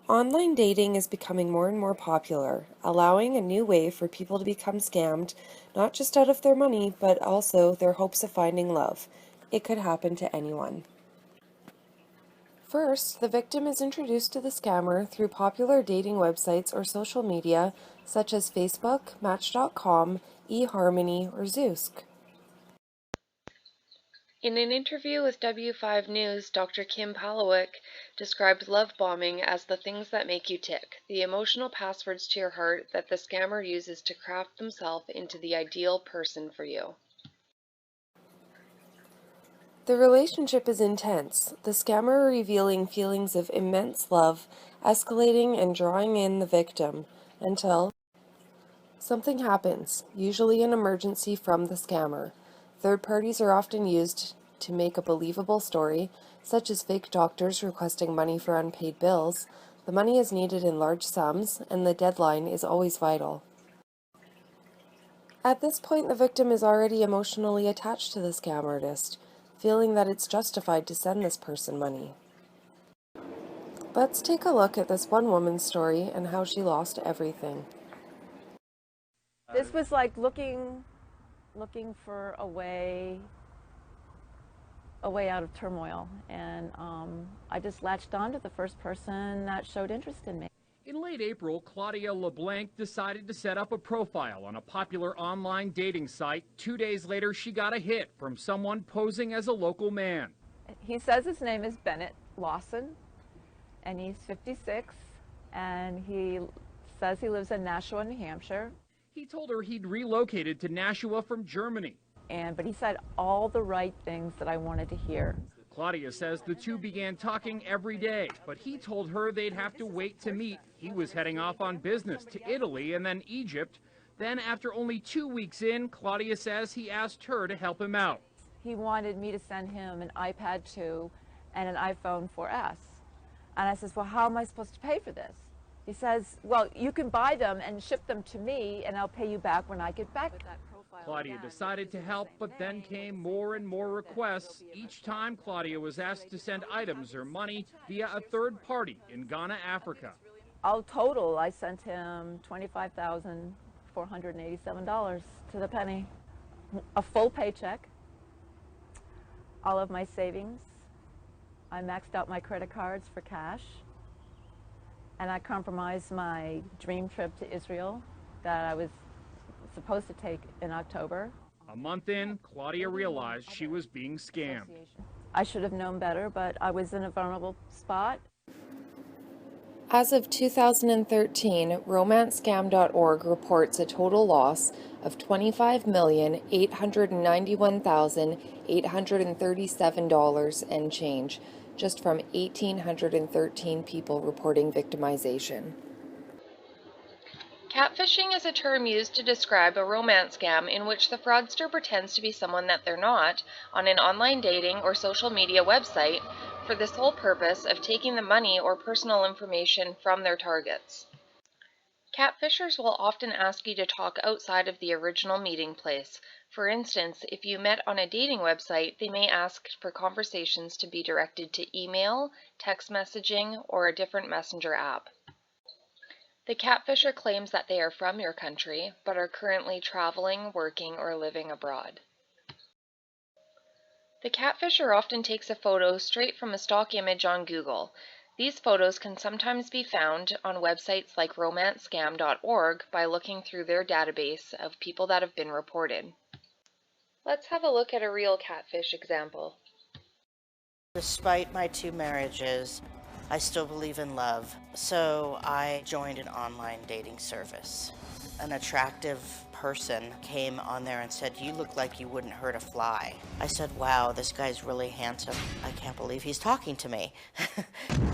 Online dating is becoming more and more popular, allowing a new way for people to become scammed, not just out of their money, but also their hopes of finding love. It could happen to anyone. First, the victim is introduced to the scammer through popular dating websites or social media such as Facebook, Match.com, eHarmony, or Zoosk. In an interview with W5 News, Dr. Kim Palawick described love bombing as the things that make you tick, the emotional passwords to your heart that the scammer uses to craft themselves into the ideal person for you. The relationship is intense, the scammer revealing feelings of immense love, escalating and drawing in the victim until something happens, usually an emergency from the scammer. Third parties are often used to make a believable story, such as fake doctors requesting money for unpaid bills. The money is needed in large sums, and the deadline is always vital. At this point, the victim is already emotionally attached to the scam artist, feeling that it's justified to send this person money. Let's take a look at this one woman's story and how she lost everything. This was like looking for a way out of turmoil, and I just latched on to the first person that showed interest in me. In late April, Claudia LeBlanc decided to set up a profile on a popular online dating site. 2 days later, she got a hit from someone posing as a local man. He says his name is Bennett Lawson, and he's 56, and he says he lives in Nashua, New Hampshire. He told her he'd relocated to Nashua from Germany. But he said all the right things that I wanted to hear. Claudia says the two began talking every day, but he told her they'd have to wait to meet. He was heading off on business to Italy and then Egypt. Then, after only 2 weeks in, Claudia says he asked her to help him out. He wanted me to send him an iPad 2 and an iPhone 4S. And I says, well, how am I supposed to pay for this? He says, well, you can buy them and ship them to me, and I'll pay you back when I get back. Claudia decided to help, but then came more and more requests. Each time, Claudia was asked to send items or money via a third party in Ghana, Africa. All total, I sent him $25,487 to the penny. A full paycheck, all of my savings. I maxed out my credit cards for cash, and I compromised my dream trip to Israel that I was supposed to take in October. A month in, Claudia realized she was being scammed. I should have known better, but I was in a vulnerable spot. As of 2013, romancescam.org reports a total loss of $25,891,837 and change, just from 1,813 people reporting victimization. Catfishing is a term used to describe a romance scam in which the fraudster pretends to be someone that they're not on an online dating or social media website for the sole purpose of taking the money or personal information from their targets. Catfishers will often ask you to talk outside of the original meeting place. For instance, if you met on a dating website, they may ask for conversations to be directed to email, text messaging, or a different messenger app. The catfisher claims that they are from your country, but are currently traveling, working, or living abroad. The catfisher often takes a photo straight from a stock image on Google. These photos can sometimes be found on websites like romancescam.org by looking through their database of people that have been reported. Let's have a look at a real catfish example. Despite my 2 marriages, I still believe in love, so I joined an online dating service. An attractive person came on there and said, "You look like you wouldn't hurt a fly." I said, "Wow, this guy's really handsome. I can't believe he's talking to me."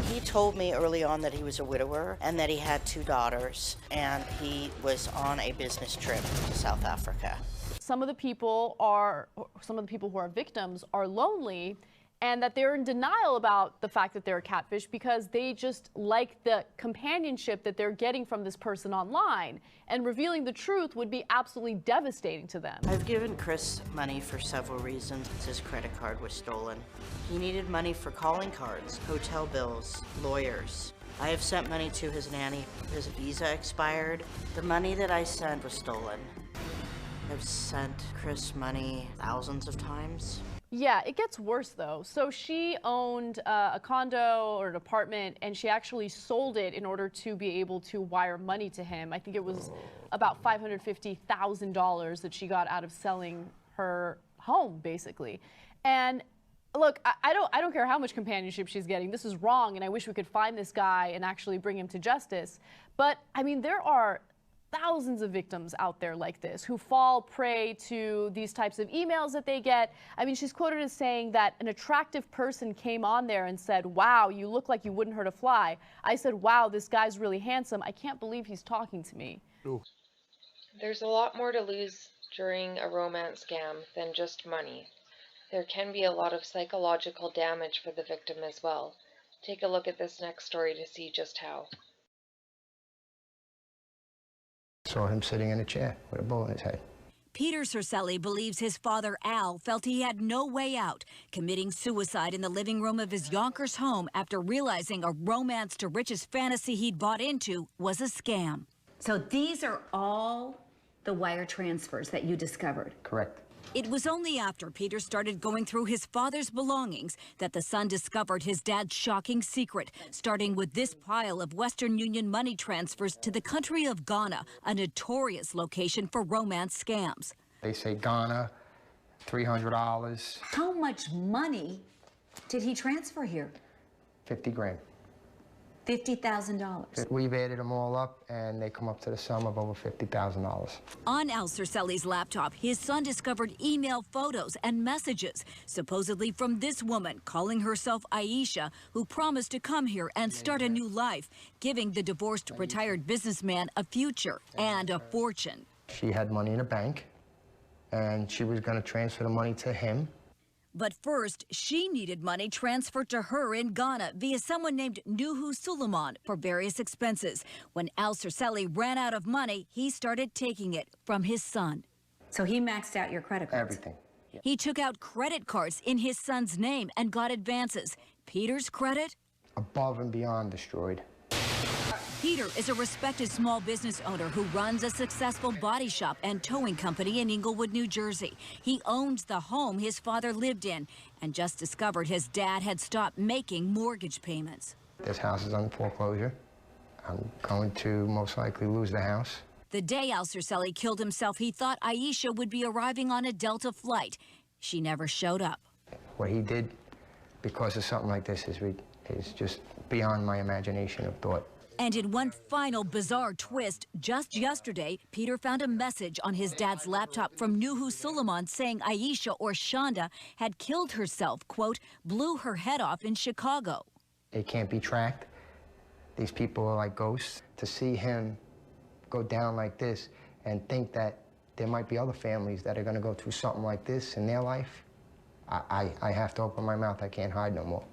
He told me early on that he was a widower and that he had 2 daughters, and he was on a business trip to South Africa. Some of the people who are victims are lonely, and that they're in denial about the fact that they're a catfish because they just like the companionship that they're getting from this person online, and revealing the truth would be absolutely devastating to them. I've given Chris money for several reasons. His credit card was stolen. He needed money for calling cards, hotel bills, lawyers. I have sent money to his nanny. His visa expired. The money that I sent was stolen. I've sent Chris money thousands of times. Yeah, it gets worse though. So she owned a condo or an apartment, and she actually sold it in order to be able to wire money to him. I think it was about $550,000 that she got out of selling her home, basically. And look, I don't care how much companionship she's getting. This is wrong, and I wish we could find this guy and actually bring him to justice. But I mean, there are thousands of victims out there like this who fall prey to these types of emails that they get. I mean, she's quoted as saying that an attractive person came on there and said, "Wow, you look like you wouldn't hurt a fly." I said, "Wow, this guy's really handsome. I can't believe he's talking to me." Ooh. There's a lot more to lose during a romance scam than just money. There can be a lot of psychological damage for the victim as well. Take a look at this next story to see just how. Saw him sitting in a chair with a bullet in his head. Peter Cercelli believes his father, Al, felt he had no way out, committing suicide in the living room of his Yonkers home after realizing a romance to riches fantasy he'd bought into was a scam. So these are all the wire transfers that you discovered? Correct. It was only after Peter started going through his father's belongings that the son discovered his dad's shocking secret, starting with this pile of Western Union money transfers to the country of Ghana, a notorious location for romance scams. They say Ghana, $300, How much money did he transfer here? 50 grand. $50,000. We've added them all up, and they come up to the sum of over $50,000. On Al Cercelli's laptop, his son discovered email photos and messages, supposedly from this woman calling herself Aisha, who promised to come here and start a new life, giving the divorced retired businessman a future and a fortune. She had money in a bank, and she was going to transfer the money to him. But first, she needed money transferred to her in Ghana via someone named Nuhu Suleiman for various expenses. When Al Cercelli ran out of money, he started taking it from his son. So he maxed out your credit cards? Everything. He took out credit cards in his son's name and got advances. Peter's credit? Above and beyond destroyed. Peter is a respected small business owner who runs a successful body shop and towing company in Englewood, New Jersey. He owns the home his father lived in and just discovered his dad had stopped making mortgage payments. This house is under foreclosure. I'm going to most likely lose the house. The day Al Cercelli killed himself, he thought Aisha would be arriving on a Delta flight. She never showed up. What he did because of something like this is just beyond my imagination of thought. And in one final bizarre twist, just yesterday, Peter found a message on his dad's laptop from Nuhu Suleiman saying Aisha or Shonda had killed herself, quote, blew her head off in Chicago. It can't be tracked. These people are like ghosts. To see him go down like this and think that there might be other families that are going to go through something like this in their life, I have to open my mouth. I can't hide no more.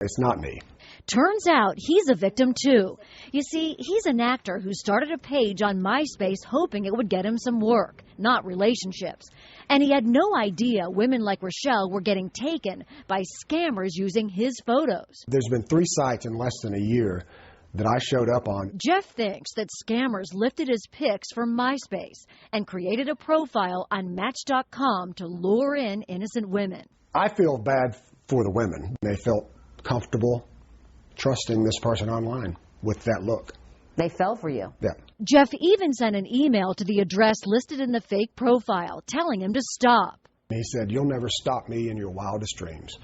It's not me. Turns out he's a victim too. You see, he's an actor who started a page on MySpace hoping it would get him some work, not relationships. And he had no idea women like Rochelle were getting taken by scammers using his photos. There's been 3 sites in less than a year that I showed up on. Jeff thinks that scammers lifted his pics from MySpace and created a profile on Match.com to lure in innocent women. I feel bad for the women. They felt comfortable trusting this person online with that look. They fell for you? Yeah. Jeff even sent an email to the address listed in the fake profile, telling him to stop. He said, "You'll never stop me in your wildest dreams."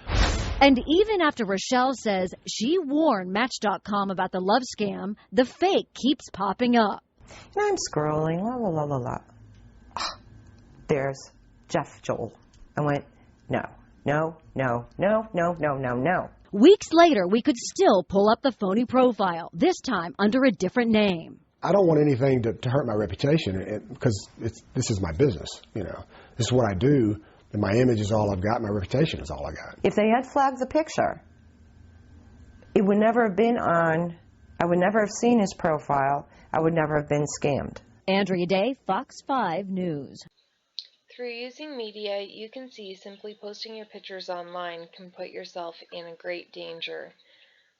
And even after Rochelle says she warned Match.com about the love scam, the fake keeps popping up. And I'm scrolling, la la la la la. Oh, there's Jeff Joel. I went, no, no, no, no, no, no, no, no. Weeks later, we could still pull up the phony profile, this time under a different name. I don't want anything to hurt my reputation because this is my business, you know. This is what I do, and my image is all I've got, my reputation is all I got. If they had flagged the picture, it would never have been on, I would never have seen his profile, I would never have been scammed. Andrea Day, Fox 5 News. Through using media, you can see simply posting your pictures online can put yourself in great danger.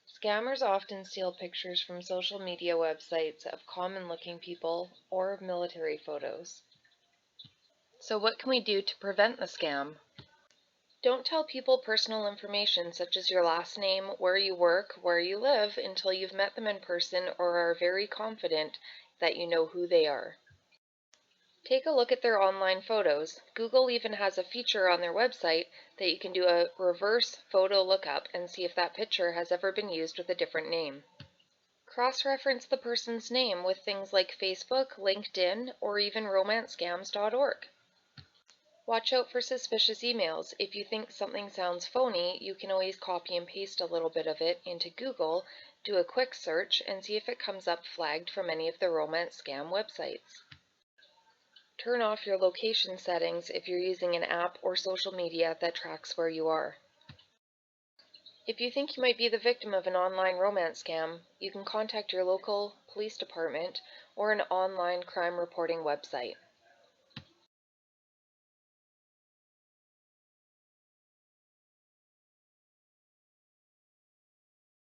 Scammers often steal pictures from social media websites of common-looking people or of military photos. So what can we do to prevent the scam? Don't tell people personal information such as your last name, where you work, where you live until you've met them in person or are very confident that you know who they are. Take a look at their online photos. Google even has a feature on their website that you can do a reverse photo lookup and see if that picture has ever been used with a different name. Cross-reference the person's name with things like Facebook, LinkedIn, or even romancescams.org. Watch out for suspicious emails. If you think something sounds phony, you can always copy and paste a little bit of it into Google, do a quick search, and see if it comes up flagged from any of the romance scam websites. Turn off your location settings if you're using an app or social media that tracks where you are. If you think you might be the victim of an online romance scam, you can contact your local police department or an online crime reporting website.